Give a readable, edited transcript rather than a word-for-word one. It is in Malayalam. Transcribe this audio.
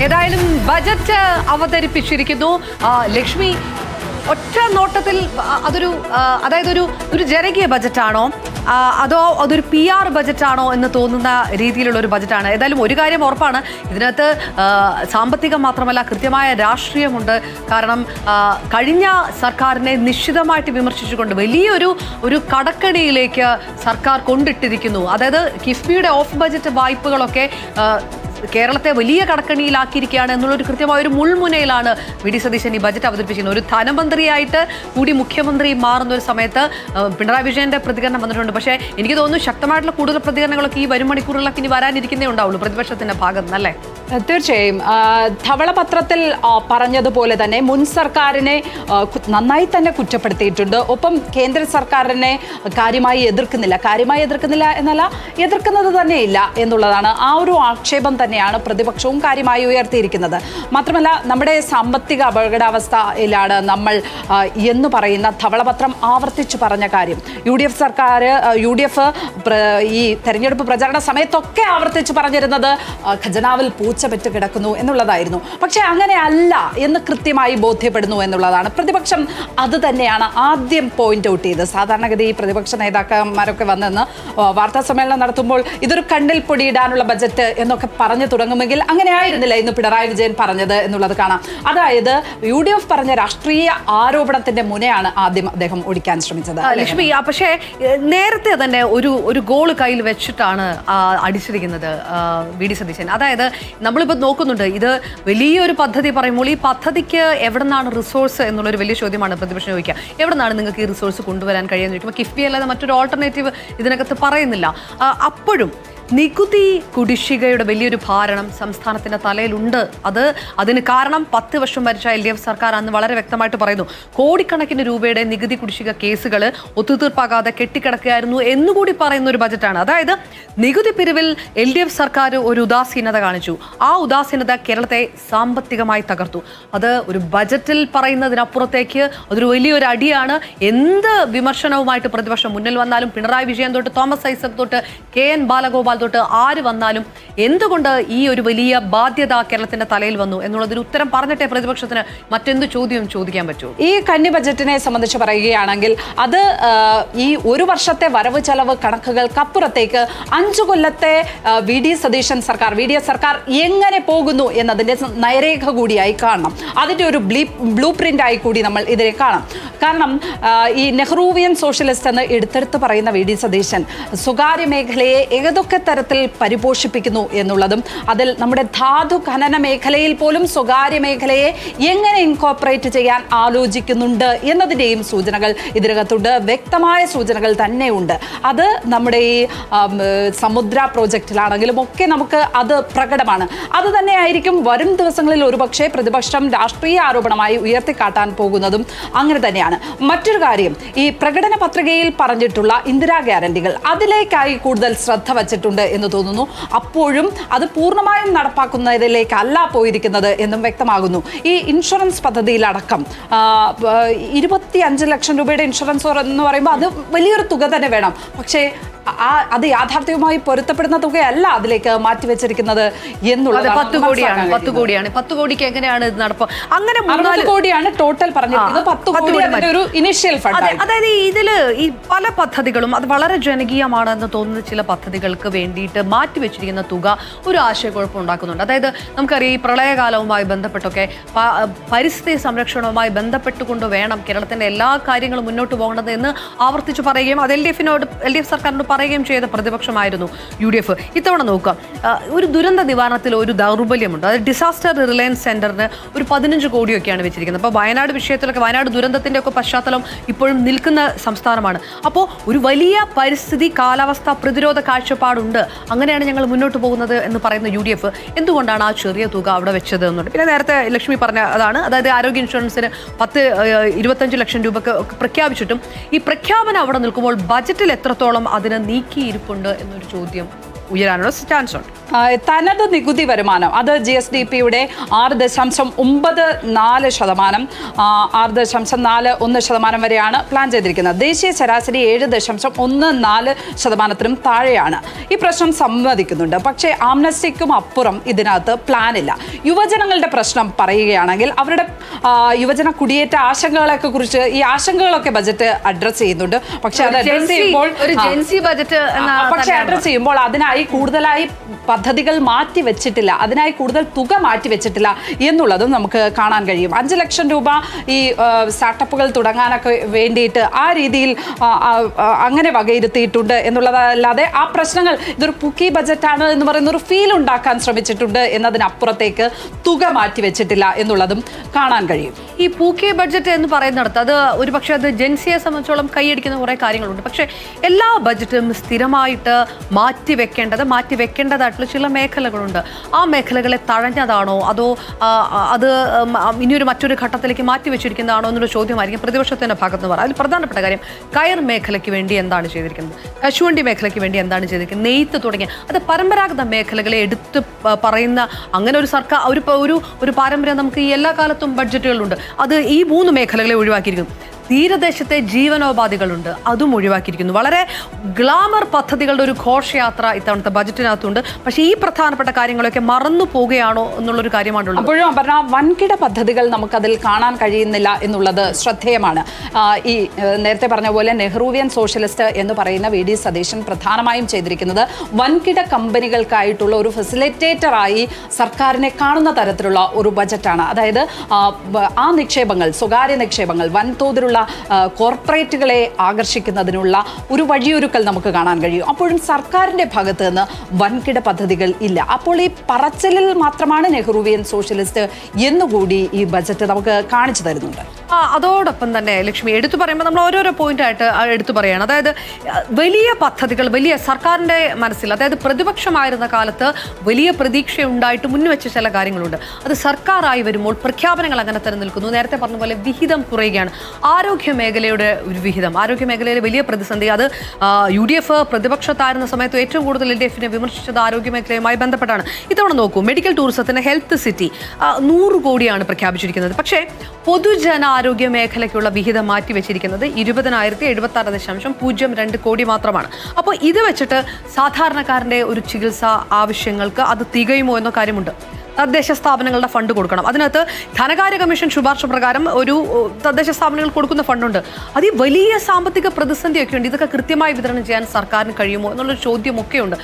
ഏതായാലും ബജറ്റ് അവതരിപ്പിച്ചിരിക്കുന്നു. ലക്ഷ്മി, ഒറ്റ നോട്ടത്തിൽ അതായത് ഒരു ജനകീയ ബജറ്റാണോ അതോ അതൊരു PR ബജറ്റാണോ എന്ന് തോന്നുന്ന രീതിയിലുള്ള ഒരു ബജറ്റാണ്. ഏതായാലും ഒരു കാര്യം ഉറപ്പാണ്, ഇതിനകത്ത് സാമ്പത്തികം മാത്രമല്ല കൃത്യമായ രാഷ്ട്രീയമുണ്ട്. കാരണം കഴിഞ്ഞ സർക്കാരിനെ നിശ്ചിതമായിട്ട് വിമർശിച്ചുകൊണ്ട് വലിയൊരു കടക്കണിയിലേക്ക് സർക്കാർ കൊണ്ടിട്ടിരിക്കുന്നു. അതായത് കിഫ്ബിയുടെ ഓഫ് ബജറ്റ് വായ്പകളൊക്കെ കേരളത്തെ വലിയ കടക്കണിയിലാക്കിയിരിക്കുകയാണ് എന്നുള്ളൊരു കൃത്യമായ ഒരു മുൾമുനയിലാണ് വി.ഡി. സതീശൻ ഈ ബജറ്റ് അവതരിപ്പിക്കുന്നത്. ഒരു ധനമന്ത്രിയായിട്ട് കൂടി മുഖ്യമന്ത്രി മാറുന്ന ഒരു സമയത്ത് പിണറായി വിജയന്റെ പ്രതികരണം വന്നിട്ടുണ്ട്. പക്ഷേ എനിക്ക് തോന്നുന്നു ശക്തമായിട്ടുള്ള കൂടുതൽ പ്രതികരണങ്ങളൊക്കെ ഈ വരും മണിക്കൂറുകളിലൊക്കെ ഇനി വരാനിരിക്കുന്നേ ഉണ്ടാവുള്ളൂ പ്രതിപക്ഷത്തിന്റെ ഭാഗത്ത് നിന്നല്ലേ? തീർച്ചയായും. ധവളപത്രത്തിൽ പറഞ്ഞതുപോലെ തന്നെ മുൻ സർക്കാരിനെ നന്നായി തന്നെ കുറ്റപ്പെടുത്തിയിട്ടുണ്ട്. ഒപ്പം കേന്ദ്ര സർക്കാരിനെ കാര്യമായി എതിർക്കുന്നില്ല എന്നല്ല, എതിർക്കുന്നത് തന്നെയില്ല എന്നുള്ളതാണ്. ആ ഒരു ആക്ഷേപം തന്നെയാണ് പ്രതിപക്ഷവും കാര്യമായി ഉയർത്തിയിരിക്കുന്നത്. മാത്രമല്ല, നമ്മുടെ സാമ്പത്തിക അപകടാവസ്ഥയിലാണ് നമ്മൾ എന്ന് പറയുന്ന ധവളപത്രം ആവർത്തിച്ചു പറഞ്ഞ കാര്യം UDF ഈ തെരഞ്ഞെടുപ്പ് പ്രചാരണ സമയത്തൊക്കെ ആവർത്തിച്ചു പറഞ്ഞിരുന്നത് ഖജനാവിൽ പൂച്ചപെറ്റ് കിടക്കുന്നു എന്നുള്ളതായിരുന്നു. പക്ഷെ അങ്ങനെയല്ല എന്ന് കൃത്യമായി ബോധ്യപ്പെടുന്നു എന്നുള്ളതാണ്. പ്രതിപക്ഷം അത് തന്നെയാണ് ആദ്യം പോയിന്റ് ഔട്ട് ചെയ്ത്. സാധാരണഗതി ഈ പ്രതിപക്ഷ നേതാക്കന്മാരൊക്കെ വന്നെന്ന് വാർത്താ സമ്മേളനം നടത്തുമ്പോൾ ഇതൊരു കണ്ണിൽ പൊടിയിടാനുള്ള ബജറ്റ് എന്നൊക്കെ പറഞ്ഞു തുടങ്ങുമെങ്കിൽ അങ്ങനെ ആയിരുന്നില്ല ഇന്ന് പിണറായി വിജയൻ പറഞ്ഞത് എന്നുള്ളത് കാണാം. അതായത് UDF പറഞ്ഞ രാഷ്ട്രീയ ആരോപണത്തിന്റെ മുനയാണ് ആദ്യം അദ്ദേഹം ഒടിക്കാൻ ശ്രമിച്ചത്. ലക്ഷ്മി, പക്ഷേ നേരത്തെ തന്നെ ഒരു ഗോൾ കയ്യിൽ വെച്ചിട്ടാണ് അടിച്ചിരിക്കുന്നത് വി.ഡി. സതീശൻ. അതായത് നമ്മളിപ്പോൾ നോക്കുന്നുണ്ട്, ഇത് വലിയൊരു പദ്ധതി പറയുമ്പോൾ ഈ പദ്ധതിക്ക് എവിടെ നിന്നാണ് റിസോഴ്സ് എന്നുള്ളൊരു വലിയ ചോദ്യമാണ് പ്രതിപക്ഷം ചോദിക്കുക. എവിടെ നിന്നാണ് നിങ്ങൾക്ക് ഈ റിസോഴ്സ് കൊണ്ടുവരാൻ കഴിയുമെന്ന് ചോദിക്കുമ്പോൾ കിഫ്ബി അല്ലാതെ മറ്റൊരു ഓൾട്ടർനേറ്റീവ് ഇതിനകത്ത് പറയുന്നില്ല. അപ്പോഴും നികുതി കുടിശ്ശികയുടെ വലിയൊരു ഭാരണം സംസ്ഥാനത്തിന്റെ തലയിലുണ്ട്. അതിന് കാരണം 10 വർഷം ഭരിച്ച LDF സർക്കാർ അന്ന് വളരെ വ്യക്തമായിട്ട് പറയുന്നു, കോടിക്കണക്കിന് രൂപയുടെ നികുതി കുടിശ്ശിക കേസുകൾ ഒത്തുതീർപ്പാകാതെ കെട്ടിക്കിടക്കുകയായിരുന്നു എന്നുകൂടി പറയുന്ന ഒരു ബജറ്റാണ്. അതായത് നികുതി പിരിവിൽ LDF സർക്കാർ ഒരു ഉദാസീനത കാണിച്ചു. ആ ഉദാസീനത കേരളത്തെ സാമ്പത്തികമായി തകർത്തു. അത് ഒരു ബജറ്റിൽ പറയുന്നതിനപ്പുറത്തേക്ക് അതൊരു വലിയൊരു അടിയാണ്. എന്ത് വിമർശനവുമായിട്ട് പ്രതിപക്ഷം മുന്നിൽ വന്നാലും, പിണറായി വിജയൻ തൊട്ട് തോമസ് ഐസക് തൊട്ട് KN ബാലഗോപാൽ തൊട്ട് ആര് വന്നാലും എന്തുകൊണ്ട് ഈ ഒരു വലിയ ബാധ്യത കേരളത്തിന്റെ തലയിൽ വന്നു എന്നുള്ളതിന് ഉത്തരം പറഞ്ഞിട്ടേ പ്രതിപക്ഷത്തിന് മറ്റെന്ത് ചോദ്യവും ചോദിക്കാൻ പറ്റൂ. ഈ കന്നി ബജറ്റിനെ സംബന്ധിച്ച് പറയുകയാണെങ്കിൽ അത് ഈ ഒരു വർഷത്തെ വരവ് ചെലവ് കണക്കുകൾക്കപ്പുറത്തേക്ക് 5 കൊല്ലത്തെ വി.ഡി. സതീശൻ സർക്കാർ VDS സർക്കാർ എങ്ങനെ പോകുന്നു എന്നതിന്റെ നയരേഖ കൂടിയായി കാണണം. അതിന്റെ ഒരു ബ്ലൂ പ്രിന്റ് ആയി കൂടി നമ്മൾ ഇതിനെ കാണാം. കാരണം ഈ നെഹ്റൂവിയൻ സോഷ്യലിസ്റ്റ് എന്ന് എടുത്തെടുത്ത് പറയുന്ന വി.ഡി. സതീശൻ സ്വകാര്യ മേഖലയെ ഏതൊക്കെ തരത്തിൽ പരിപോഷിപ്പിക്കുന്നു എന്നുള്ളതും, അതിൽ നമ്മുടെ ധാതു ഖനന മേഖലയിൽ പോലും സ്വകാര്യ മേഖലയെ എങ്ങനെ ഇൻകോർപ്പറേറ്റ് ചെയ്യാൻ ആലോചിക്കുന്നുണ്ട് എന്നതിൻ്റെയും സൂചനകൾ ഇതിനകത്തുണ്ട്. വ്യക്തമായ സൂചനകൾ തന്നെയുണ്ട്. അത് നമ്മുടെ ഈ സമുദ്ര പ്രോജക്റ്റിലാണെങ്കിലും ഒക്കെ നമുക്ക് അത് പ്രകടമാണ്. അത് തന്നെയായിരിക്കും വരും ദിവസങ്ങളിൽ ഒരുപക്ഷെ പ്രതിപക്ഷം രാഷ്ട്രീയ ആരോപണമായി ഉയർത്തിക്കാട്ടാൻ പോകുന്നതും അങ്ങനെ തന്നെയാണ്. മറ്റൊരു കാര്യം, ഈ പ്രകടന പത്രികയിൽ പറഞ്ഞിട്ടുള്ള ഇന്ദിരാ ഗ്യാരണ്ടികൾ അതിലേക്കായി കൂടുതൽ ശ്രദ്ധ വച്ചിട്ടുണ്ട് എന്ന് തോന്നുന്നു. അപ്പോഴും അത് പൂർണ്ണമായും നടപ്പാക്കുന്നതിലേക്കല്ല പോയിരിക്കുന്നത് എന്നും വ്യക്തമാകുന്നു. ഈ ഇൻഷുറൻസ് പദ്ധതിയിലടക്കം 25 ലക്ഷം രൂപയുടെ ഇൻഷുറൻസ് എന്ന് പറയുമ്പോൾ അത് വലിയൊരു തുക തന്നെ വേണം. പക്ഷേ അത് യാഥാർത്ഥ്യവുമായി പൊരുത്തപ്പെടുന്ന തുകയല്ല അതിലേക്ക് മാറ്റിവെച്ചിരിക്കുന്നത് എന്നുള്ളത്. 10 കോടിയാണ്. 10 കോടിക്ക് എങ്ങനെയാണ് ഇത് നടപ്പ്? അങ്ങനെ 60 കോടിയാണ് ടോട്ടൽ പറഞ്ഞിരിക്കുന്നത്. 10 കോടി ഒരു ഇനിഷ്യൽ ഫണ്ട്. അതായത് ഇതില് ഈ പല പദ്ധതികളും അത് വളരെ ജനകീയമാണെന്ന് തോന്നുന്ന ചില പദ്ധതികൾക്ക് വേണ്ടിയിട്ട് മാറ്റിവെച്ചിരിക്കുന്ന തുക ഒരു ആശയക്കുഴപ്പം ഉണ്ടാക്കുന്നുണ്ട്. അതായത് നമുക്കറിയാം, ഈ പ്രളയകാലവുമായി ബന്ധപ്പെട്ടൊക്കെ പരിസ്ഥിതി സംരക്ഷണവുമായി ബന്ധപ്പെട്ടുകൊണ്ട് വേണം കേരളത്തിന്റെ എല്ലാ കാര്യങ്ങളും മുന്നോട്ട് പോകേണ്ടത് എന്ന് ആവർത്തിച്ച് പറയുകയും അത് LDF സർക്കാരിനോട് പറയുകയും ചെയ്ത പ്രതിപക്ഷമായിരുന്നു UDF. ഇത്തവണ നോക്കുക, ഒരു ദുരന്ത നിവാരണത്തിൽ ഒരു ദൗർബല്യമുണ്ട്. അത് ഡിസാസ്റ്റർ റിലയൻസ് സെന്ററിന് ഒരു 15 കോടിയൊക്കെയാണ് വെച്ചിരിക്കുന്നത്. അപ്പോൾ വയനാട് വിഷയത്തിലൊക്കെ വയനാട് ദുരന്തത്തിന്റെ ഒക്കെ പശ്ചാത്തലം ഇപ്പോഴും നിൽക്കുന്ന സംസ്ഥാനമാണ്. അപ്പോൾ ഒരു വലിയ പരിസ്ഥിതി കാലാവസ്ഥ പ്രതിരോധ കാഴ്ചപ്പാടുണ്ട്. അങ്ങനെയാണ് ഞങ്ങൾ മുന്നോട്ട് പോകുന്നത് എന്ന് പറയുന്ന UDF എന്തുകൊണ്ടാണ് ആ ചെറിയ തുക അവിടെ വെച്ചത് എന്നുണ്ട്. പിന്നെ നേരത്തെ ലക്ഷ്മി പറഞ്ഞ അതാണ്, അതായത് ആരോഗ്യ ഇൻഷുറൻസിന് 25 ലക്ഷം രൂപ പ്രഖ്യാപിച്ചിട്ടും ഈ പ്രഖ്യാപനം അവിടെ നിൽക്കുമ്പോൾ ബജറ്റിൽ എത്രത്തോളം അതിന് നീക്കിയിരിപ്പുണ്ട് എന്നൊരു ചോദ്യം ഉയരാനുള്ള ചാൻസ് ഉണ്ട്. തനത് നികുതി വരുമാനം അത് GSDP-യുടെ 6.94%, 6.41% വരെയാണ് പ്ലാൻ ചെയ്തിരിക്കുന്നത്. ദേശീയ ശരാശരി 7.14%-നും താഴെയാണ്. ഈ പ്രശ്നം സമ്മതിക്കുന്നുണ്ട്. പക്ഷേ ആംനസ്റ്റിക്കും അപ്പുറം ഇതിനകത്ത് പ്ലാനില്ല. യുവജനങ്ങളുടെ പ്രശ്നം പറയുകയാണെങ്കിൽ അവരുടെ യുവജന കുടിയേറ്റ ആശങ്കകളൊക്കെ കുറിച്ച് ഈ ആശങ്കകളൊക്കെ ബജറ്റ് അഡ്രസ് ചെയ്യുന്നുണ്ട്. പക്ഷേ അത് അഡ്രസ് ചെയ്യുമ്പോൾ അതിനായി കൂടുതലായി പദ്ധതികൾ മാറ്റിവെച്ചിട്ടില്ല, അതിനായി കൂടുതൽ തുക മാറ്റിവെച്ചിട്ടില്ല എന്നുള്ളതും നമുക്ക് കാണാൻ കഴിയും. 5 ലക്ഷം രൂപ ഈ സ്റ്റാർട്ടപ്പുകൾ തുടങ്ങാനൊക്കെ വേണ്ടിയിട്ട് ആ രീതിയിൽ അങ്ങനെ വകയിരുത്തിയിട്ടുണ്ട് എന്നുള്ളതല്ലാതെ ആ പ്രശ്നങ്ങൾ ഇതൊരു പുക്കി ബജറ്റാണ് എന്ന് പറയുന്ന ഒരു ഫീൽ ഉണ്ടാക്കാൻ ശ്രമിച്ചിട്ടുണ്ട് എന്നതിനപ്പുറത്തേക്ക് തുക മാറ്റിവെച്ചിട്ടില്ല എന്നുള്ളതും കാണാൻ കഴിയും. ഈ പൂക്കെ ബഡ്ജറ്റ് എന്ന് പറയുന്നിടത്ത് അത് ഒരുപക്ഷെ അത് ജൻസിയെ സംബന്ധിച്ചോളം കൈയടിക്കുന്ന കുറേ കാര്യങ്ങളുണ്ട്. പക്ഷേ എല്ലാ ബഡ്ജറ്റും സ്ഥിരമായിട്ട് മാറ്റിവെക്കേണ്ടതായിട്ടുള്ള ചില മേഖലകളുണ്ട്. ആ മേഖലകളെ തഴഞ്ഞതാണോ അതോ അത് ഇനിയൊരു മറ്റൊരു ഘട്ടത്തിലേക്ക് മാറ്റിവെച്ചിരിക്കുന്നതാണോ എന്നൊരു ചോദ്യമായിരിക്കും പ്രതിപക്ഷത്തിൻ്റെ ഭാഗത്ത് നിന്ന്. അതിൽ പ്രധാനപ്പെട്ട കാര്യം കയർ മേഖലയ്ക്ക് വേണ്ടി എന്താണ് ചെയ്തിരിക്കുന്നത്, കശുവണ്ടി മേഖലയ്ക്ക് വേണ്ടി എന്താണ് ചെയ്തിരിക്കുന്നത്, നെയ്ത്ത് തുടങ്ങിയ അത് പരമ്പരാഗത മേഖലകളെ എടുത്ത് പറയുന്ന അങ്ങനെ ഒരു സർക്കാർ ഒരു പാരമ്പര്യം നമുക്ക് ഈ എല്ലാ കാലത്തും ബഡ്ജറ്റുകളുണ്ട്. അത് ഈ 3 മേഖലകളെ ഒഴിവാക്കിയിരിക്കുന്നു. തീരദേശത്തെ ജീവനോപാധികളുണ്ട്, അതും ഒഴിവാക്കിയിരിക്കുന്നു. വളരെ ഗ്ലാമർ പദ്ധതികളുടെ ഒരു ഘോഷയാത്ര ഇത്തവണത്തെ ബജറ്റിനകത്തുണ്ട്. പക്ഷേ ഈ പ്രധാനപ്പെട്ട കാര്യങ്ങളൊക്കെ മറന്നു പോവുകയാണോ എന്നുള്ളൊരു കാര്യമാണുള്ളത്. അപ്പോഴും പറഞ്ഞ വൻകിട പദ്ധതികൾ നമുക്കതിൽ കാണാൻ കഴിയുന്നില്ല എന്നുള്ളത് ശ്രദ്ധേയമാണ്. ഈ നേരത്തെ പറഞ്ഞ പോലെ നെഹ്റുവിയൻ സോഷ്യലിസ്റ്റ് എന്ന് പറയുന്ന VD സതീശൻ പ്രധാനമായും ചെയ്തിരിക്കുന്നത് വൻകിട കമ്പനികൾക്കായിട്ടുള്ള ഒരു ഫെസിലിറ്റേറ്ററായി സർക്കാരിനെ കാണുന്ന തരത്തിലുള്ള ഒരു ബജറ്റാണ്. അതായത് ആ നിക്ഷേപങ്ങൾ, സ്വകാര്യ നിക്ഷേപങ്ങൾ, വൻതോതിലുള്ള കോർപ്പറേറ്റുകളെ ആകർഷിക്കുന്നതിനുള്ള ഒരു വഴിയൊരുക്കൽ നമുക്ക് കാണാൻ കഴിയും. അപ്പോഴും സർക്കാരിൻ്റെ ഭാഗത്ത് നിന്ന് വൻകിട പദ്ധതികൾ ഇല്ല. അപ്പോൾ ഈ പറച്ചിലിൽ മാത്രമാണ് നെഹ്റുവിയൻ സോഷ്യലിസ്റ്റ് എന്നുകൂടി ഈ ബജറ്റ് നമുക്ക് കാണിച്ചു തരുന്നുണ്ട്. അതോടൊപ്പം തന്നെ ലക്ഷ്മി എടുത്തു പറയുമ്പോൾ നമ്മൾ ഓരോരോ പോയിന്റായിട്ട് എടുത്തു പറയുകയാണ്. അതായത് വലിയ പദ്ധതികൾ വലിയ സർക്കാരിൻ്റെ മനസ്സിൽ, അതായത് പ്രതിപക്ഷമായിരുന്ന കാലത്ത് വലിയ പ്രതീക്ഷയുണ്ടായിട്ട് മുൻവെച്ച ചില കാര്യങ്ങളുണ്ട്. അത് സർക്കാരായി വരുമ്പോൾ പ്രഖ്യാപനങ്ങൾ അങ്ങനെ തന്നെ നിൽക്കുന്നു. നേരത്തെ പറഞ്ഞ പോലെ വിഹിതം കുറയുകയാണ്. ആരോഗ്യ മേഖലയുടെ ഒരു വിഹിതം, ആരോഗ്യ മേഖലയിലെ വലിയ പ്രതിസന്ധി, അത് UDF പ്രതിപക്ഷത്തായിരുന്ന സമയത്ത് ഏറ്റവും കൂടുതൽ LDF-നെ വിമർശിച്ചത് ആരോഗ്യ മേഖലയുമായി ബന്ധപ്പെട്ടാണ്. ഇത്തവണ നോക്കൂ, മെഡിക്കൽ ടൂറിസത്തിന് ഹെൽത്ത് സിറ്റി 100 കോടിയാണ് പ്രഖ്യാപിച്ചിരിക്കുന്നത്. പക്ഷേ പൊതുജനാരോഗ്യ മേഖലയ്ക്കുള്ള വിഹിതം മാറ്റിവെച്ചിരിക്കുന്നത് 20,076.02 കോടി മാത്രമാണ്. അപ്പോൾ ഇത് വെച്ചിട്ട് സാധാരണക്കാരൻ്റെ ഒരു ചികിത്സാ ആവശ്യങ്ങൾക്ക് അത് തികയുമോ എന്ന കാര്യമുണ്ട്. തദ്ദേശ സ്ഥാപനങ്ങളുടെ ഫണ്ട് കൊടുക്കണം. അതിനകത്ത് ധനകാര്യ കമ്മീഷൻ ശുപാർശ പ്രകാരം ഒരു തദ്ദേശ സ്ഥാപനങ്ങൾ കൊടുക്കുന്ന ഫണ്ടുണ്ട്. അത് വലിയ സാമ്പത്തിക പ്രതിസന്ധിയൊക്കെ ഉണ്ട്. ഇതൊക്കെ കൃത്യമായി വിതരണം ചെയ്യാൻ സർക്കാരിന് കഴിയുമോ എന്നുള്ളൊരു ചോദ്യമൊക്കെ ഉണ്ട്.